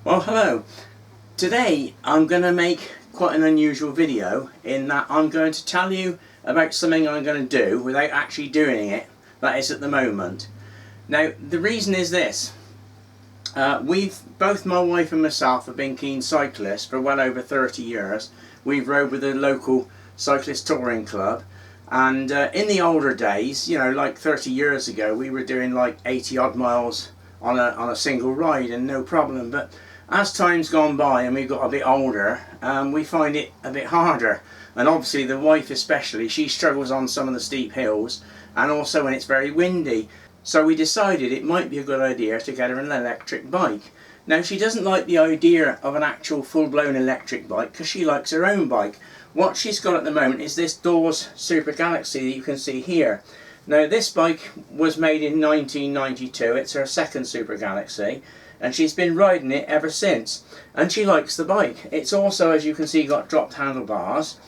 Well, hello. Today I'm going to make quite an unusual video in that I'm going to tell you about something I'm going to do without actually doing it, that is at the moment. Now the reason is this. Both my wife and myself have been keen cyclists for well over 30 years. We've rode with a local cyclist touring club, and in the older days, you know, like 30 years ago, we were doing like 80 odd miles on a single ride and no problem. But as time's gone by and we've got a bit older, we find it a bit harder, and obviously the wife especially, she struggles on some of the steep hills and also when it's very windy. So we decided it might be a good idea to get her an electric bike. Now she doesn't like the idea of an actual full-blown electric bike because she likes her own bike. What she's got at the moment is this Dawes Super Galaxy that you can see here. Now this bike was made in 1992, it's her second Super Galaxy, and she's been riding it ever since, and she likes the bike. It's also, as you can see, got dropped handlebars,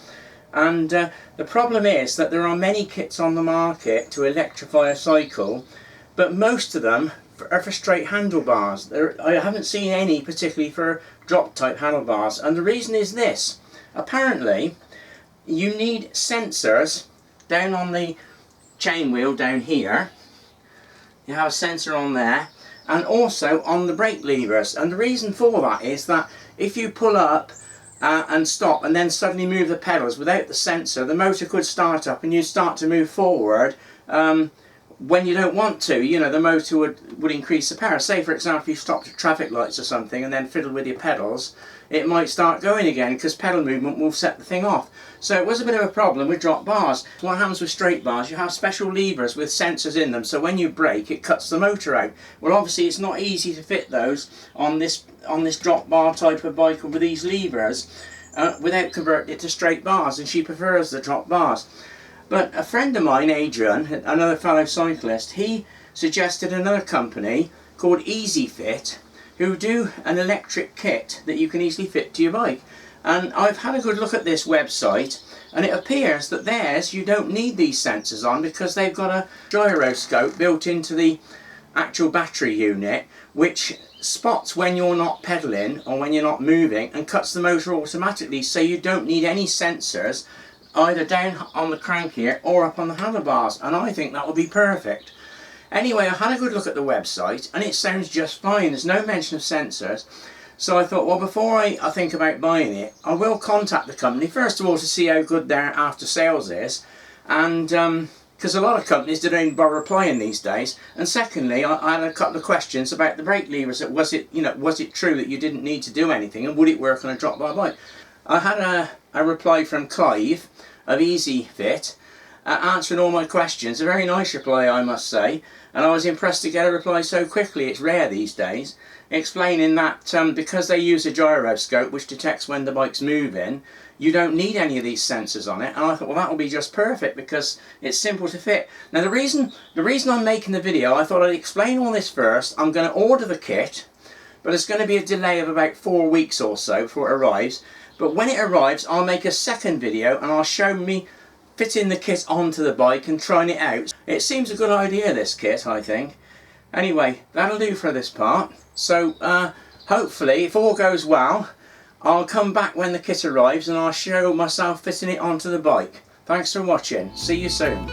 and the problem is that there are many kits on the market to electrify a cycle, but most of them are for straight handlebars. I haven't seen any particularly for drop type handlebars, and the reason is this. Apparently you need sensors down on the chain wheel down here. You have a sensor on there, and also on the brake levers, and the reason for that is that if you pull up and stop and then suddenly move the pedals without the sensor, the motor could start up and you start to move forward when you don't want to. You know, the motor would increase the power. Say for example you stopped at traffic lights or something and then fiddled with your pedals, it might start going again because pedal movement will set the thing off. So it was a bit of a problem with drop bars. What happens with straight bars, you have special levers with sensors in them, so when you brake it cuts the motor out. Well, obviously it's not easy to fit those on this drop bar type of bike with these levers without converting it to straight bars, and she prefers the drop bars. But a friend of mine, Adrian, another fellow cyclist, he suggested another company called Easifit who do an electric kit that you can easily fit to your bike. And I've had a good look at this website, and it appears that theirs you don't need these sensors on because they've got a gyroscope built into the actual battery unit which spots when you're not pedaling or when you're not moving and cuts the motor automatically, so you don't need any sensors either down on the crank here or up on the handlebars, and I think that would be perfect. Anyway, I had a good look at the website and it sounds just fine. There's no mention of sensors. So I thought, well, before I think about buying it, I will contact the company, first of all, to see how good their after sales is, and because a lot of companies don't even bother replying these days. And secondly, I had a couple of questions about the brake levers. Was it true that you didn't need to do anything, and would it work on a drop bar bike? I had a reply from Clive of Easifit answering all my questions. A very nice reply, I must say, and I was impressed to get a reply so quickly. It's rare these days, explaining that because they use a gyroscope which detects when the bike's moving, you don't need any of these sensors on it. And I thought, well, that will be just perfect because it's simple to fit. Now the reason I'm making the video, I thought I'd explain all this first. I'm going to order the kit, but it's going to be a delay of about 4 weeks or so before it arrives. But when it arrives, I'll make a second video and I'll show me fitting the kit onto the bike and trying it out. It seems a good idea, this kit, I think. Anyway, that'll do for this part. So hopefully, if all goes well, I'll come back when the kit arrives and I'll show myself fitting it onto the bike. Thanks for watching. See you soon.